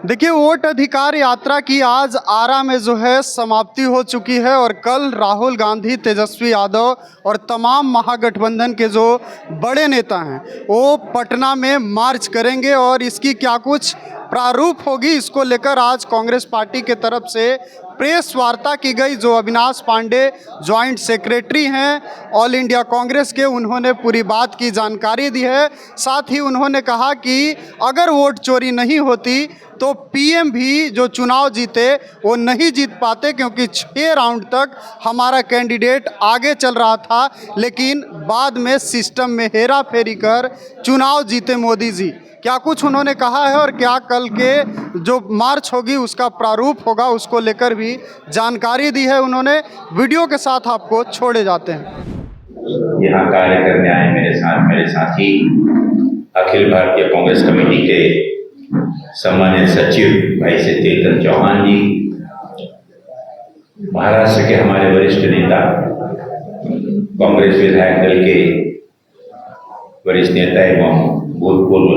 देखिए, वोट अधिकार यात्रा की आज आरा में जो है समाप्ति हो चुकी है और कल राहुल गांधी, तेजस्वी यादव और तमाम महागठबंधन के जो बड़े नेता हैं वो पटना में मार्च करेंगे और इसकी क्या कुछ प्रारूप होगी, इसको लेकर आज कांग्रेस पार्टी के तरफ से प्रेस वार्ता की गई। जो अविनाश पांडे जॉइंट सेक्रेटरी हैं ऑल इंडिया कांग्रेस के, उन्होंने पूरी बात की जानकारी दी है। साथ ही उन्होंने कहा कि अगर वोट चोरी नहीं होती तो पीएम भी जो चुनाव जीते वो नहीं जीत पाते, क्योंकि 6 राउंड तक हमारा कैंडिडेट आगे चल रहा था, लेकिन बाद में सिस्टम में हेरा फेरी कर चुनाव जीते मोदी जी। क्या कुछ उन्होंने कहा है और क्या कल के जो मार्च होगी उसका प्रारूप होगा, उसको लेकर भी जानकारी दी है उन्होंने। वीडियो के साथ आपको छोड़े जाते हैं। यहाँ कार्य करने आए मेरे साथी अखिल भारतीय कांग्रेस कमेटी के सम्मानित सचिव भाई से चेतन चौहान जी, महाराष्ट्र के हमारे वरिष्ठ नेता, कांग्रेस विधायक दल के वरिष्ठ नेता एवं भूतपूर्व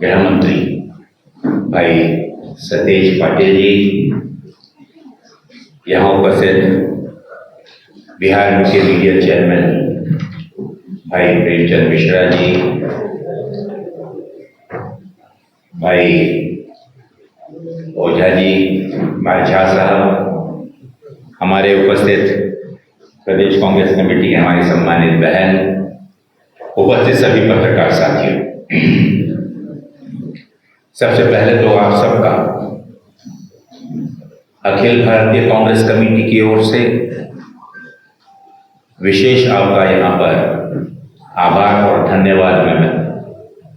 गृह मंत्री भाई सतेज पाटिल जी, यहाँ उपस्थित बिहार के मीडिया चेयरमैन भाई प्रेमचंद मिश्रा जी, भाई ओझा जी, भाई झा साहब, हमारे उपस्थित प्रदेश कांग्रेस कमेटी के हमारी सम्मानित बहन, उपस्थित सभी पत्रकार साथियों, सबसे पहले तो आप सबका अखिल भारतीय कांग्रेस कमेटी की ओर से विशेष आपका यहाँ पर आभार और धन्यवाद मैं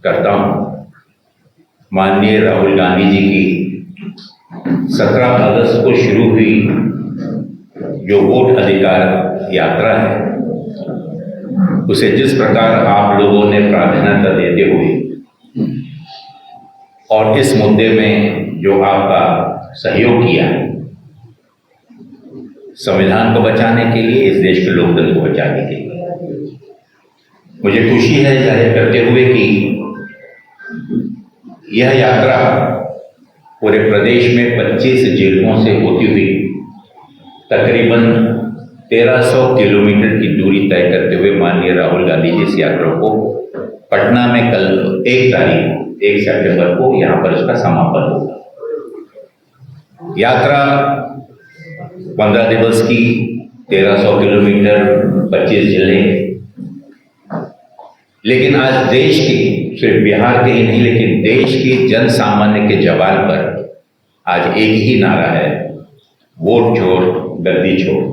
करता हूँ। माननीय राहुल गांधी जी की 17 अगस्त को शुरू हुई जो वोट अधिकार यात्रा है, उसे जिस प्रकार आप लोगों ने प्राधान्यता देते हुए और इस मुद्दे में जो आपका सहयोग किया, संविधान को बचाने के लिए, इस देश के लोकतंत्र को बचाने के लिए, मुझे खुशी है जाहिर करते हुए कि यह यात्रा पूरे प्रदेश में 25 जिलों से होती हुई तकरीबन 1300 किलोमीटर की दूरी तय करते हुए माननीय राहुल गांधी जी इस यात्रा को पटना में कल 1 सितंबर को यहाँ पर इसका समापन होगा। यात्रा 15 दिवस की, 1300 किलोमीटर, 25 जिले, लेकिन आज देश की, सिर्फ बिहार के ही नहीं लेकिन देश की जन सामान्य के जबान पर आज एक ही नारा है, वोट छोड़ गद्दी छोड़।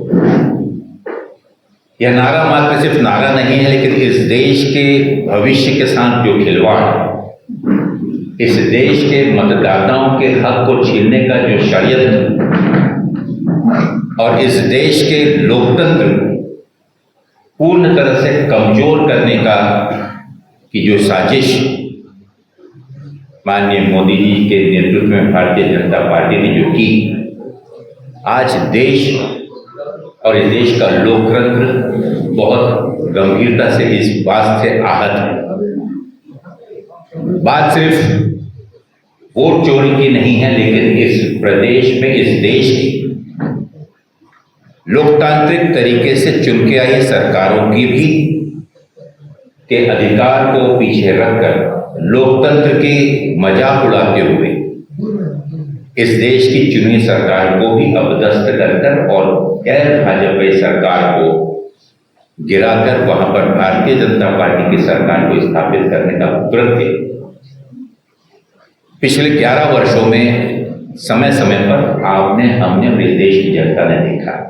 यह नारा मात्र सिर्फ नारा नहीं है, लेकिन इस देश के भविष्य के साथ जो खिलवाड़, इस देश के मतदाताओं के हक को छीनने का जो षड्यंत्र और इस देश के लोकतंत्र पूर्ण तरह से कमजोर करने का की जो साजिश माननीय मोदी जी के नेतृत्व में भारतीय जनता पार्टी ने जो की, आज देश और इस देश का लोकतंत्र बहुत गंभीरता से इस बात से आहत है। बात सिर्फ वोट चोरी की नहीं है, लेकिन इस प्रदेश में, इस देश की लोकतांत्रिक तरीके से चुन के आई सरकारों की भी के अधिकार को पीछे रखकर लोकतंत्र के मजाक उड़ाते हुए इस देश की चुनी सरकार को भी अपदस्थ कर और गैर भाजपा सरकार को गिराकर वहां पर भारतीय जनता पार्टी की सरकार को स्थापित करने का कृत्य पिछले 11 वर्षों में समय समय पर हमने और इस देश की जनता ने देखा।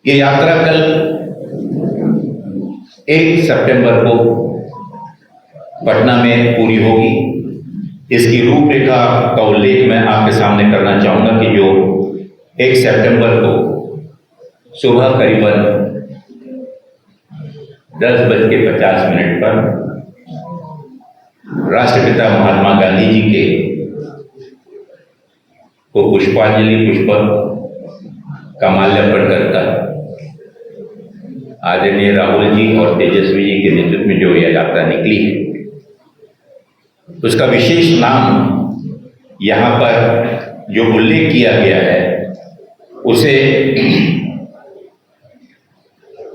ये यात्रा कल 1 सितंबर को पटना में पूरी होगी। इसकी रूपरेखा का उल्लेख मैं आपके सामने करना चाहूंगा कि जो 1 सितंबर को सुबह करीबन 10:50 पर राष्ट्रपिता महात्मा गांधी जी के को पुष्प का माल्यार्पण करता आदरणीय राहुल जी और तेजस्वी जी के नेतृत्व में जो यह यात्रा निकली है, उसका विशेष नाम यहाँ पर जो उल्लेख किया गया है उसे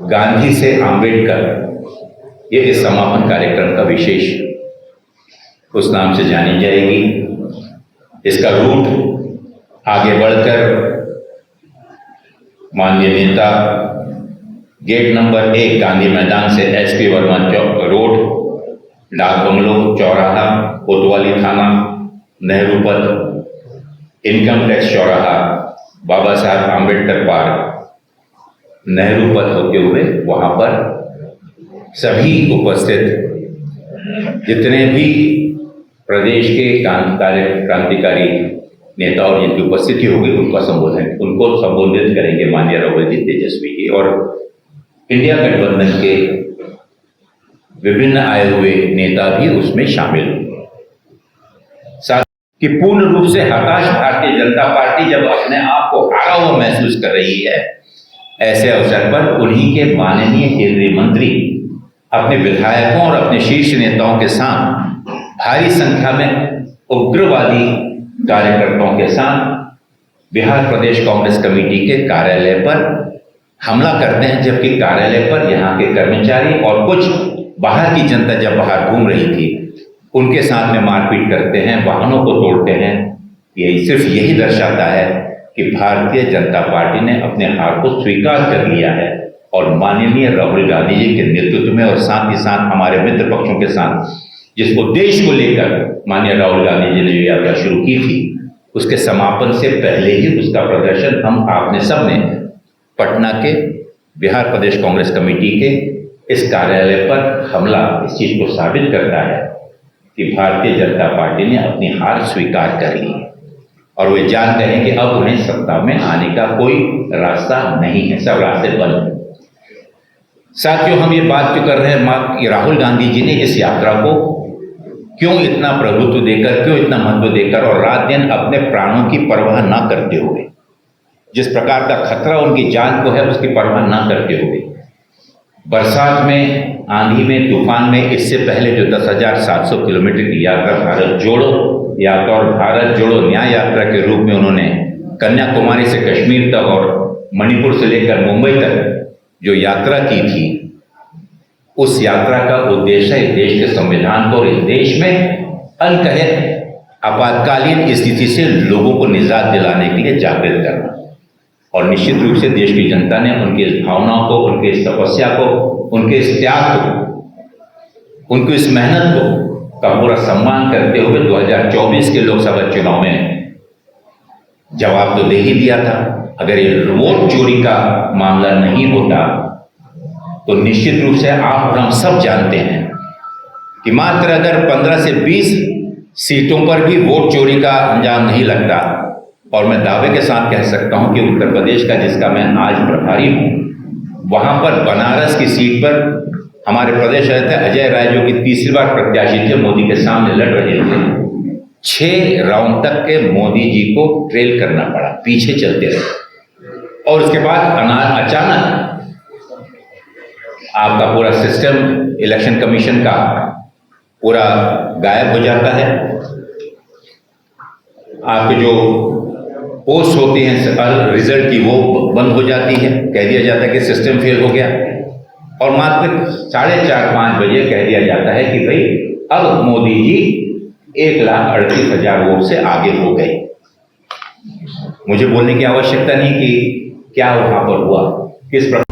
गांधी से आम्बेडकर, ये इस समापन कार्यक्रम का विशेष उस नाम से जानी जाएगी। इसका रूट आगे बढ़कर माननीय नेता गेट नंबर 1 गांधी मैदान से एसपी वर्मा रोड, डाक बंगलो चौराहा, कोतवाली थाना, नेहरू पथ, इनकम टैक्स चौराहा, बाबा साहब आम्बेडकर पार्क, नेहरू पथ होते हुए वहां पर सभी उपस्थित जितने भी प्रदेश के क्रांतिकारी नेता और जिनकी उपस्थिति होगी उनको संबोधित करेंगे माननीय राहुल जी तेजस्वी जी, और इंडिया गठबंधन के विभिन्न आए हुए नेता भी उसमें शामिल होंगे। साथ कि पूर्ण रूप से हताश भारतीय जनता पार्टी जब अपने आप को हारा हुआ महसूस कर रही है, ऐसे अवसर पर उन्हीं के माननीय केंद्रीय मंत्री अपने विधायकों और अपने शीर्ष नेताओं के साथ भारी संख्या में उग्रवादी कार्यकर्ताओं के साथ बिहार प्रदेश कांग्रेस कमेटी के कार्यालय पर हमला करते हैं, जबकि कार्यालय पर यहाँ के कर्मचारी और कुछ बाहर की जनता जब बाहर घूम रही थी उनके साथ में मारपीट करते हैं, वाहनों को तोड़ते हैं। यही सिर्फ यही दर्शाता है कि भारतीय जनता पार्टी ने अपने हार को स्वीकार कर लिया है और माननीय राहुल गांधी जी के नेतृत्व में और साथ ही साथ हमारे मित्र पक्षों के साथ जिस उद्देश्य को लेकर माननीय राहुल गांधी जी ने जो यात्रा शुरू की थी उसके समापन से पहले ही उसका प्रदर्शन हम आपने सब ने पटना के बिहार प्रदेश कांग्रेस कमेटी के इस कार्यालय पर हमला इस चीज को साबित करता है कि भारतीय जनता पार्टी ने अपनी हार स्वीकार कर ली और वे जानते हैं कि अब उन्हें सत्ता में आने का कोई रास्ता नहीं है, सब रास्ते बंद हैं। साथियों, हम ये बात क्यों कर रहे हैं, राहुल गांधी जी ने इस यात्रा को क्यों इतना प्रभुत्व देकर, क्यों इतना महत्व देकर और रात दिन अपने प्राणों की परवाह ना करते हुए, जिस प्रकार का खतरा उनकी जान को है उसकी परवाह ना करते हुए, बरसात में, आंधी में, तूफान में, इससे पहले जो 10,700 किलोमीटर की यात्रा भारत जोड़ो यात्रा और भारत जोड़ो न्याय यात्रा के रूप में उन्होंने कन्याकुमारी से कश्मीर तक और मणिपुर से लेकर मुंबई तक जो यात्रा की थी, उस यात्रा का उद्देश्य है देश के संविधान को और इस देश में अनकहे आपातकालीन स्थिति से लोगों को निजात दिलाने के लिए जागृत करना। और निश्चित रूप से देश की जनता ने उनकी इस भावनाओं को, उनके इस तपस्या को, उनके इस त्याग को, उनकी इस मेहनत को का पूरा सम्मान करते हुए 2024 के लोकसभा चुनाव में जवाब तो दे ही दिया था। अगर ये वोट चोरी का मामला नहीं होता तो निश्चित रूप से आप और हम सब जानते हैं कि मात्र अगर 15 से 20 सीटों पर भी वोट चोरी का अंजाम नहीं लगता, और मैं दावे के साथ कह सकता हूं कि उत्तर प्रदेश का जिसका मैं आज प्रभारी हूं, वहां पर बनारस की सीट पर हमारे प्रदेश अध्यक्ष अजय राय जो कि तीसरी बार प्रत्याशी थे, मोदी के सामने लड़ रहे थे, 6 राउंड तक के मोदी जी को ट्रेल करना पड़ा, पीछे चलते रहे और उसके बाद अचानक आपका पूरा सिस्टम इलेक्शन कमीशन का पूरा गायब हो जाता है। आपके जो पोस्ट होती हैं रिजल्ट की वो बंद हो जाती है, कह दिया जाता है कि सिस्टम फेल हो गया और मात्र 4:30-5 बजे कह दिया जाता है कि भाई अब मोदी जी 1,38,000 वोट से आगे हो गए। मुझे बोलने की आवश्यकता नहीं कि क्या वहां पर हुआ, किस प्रकार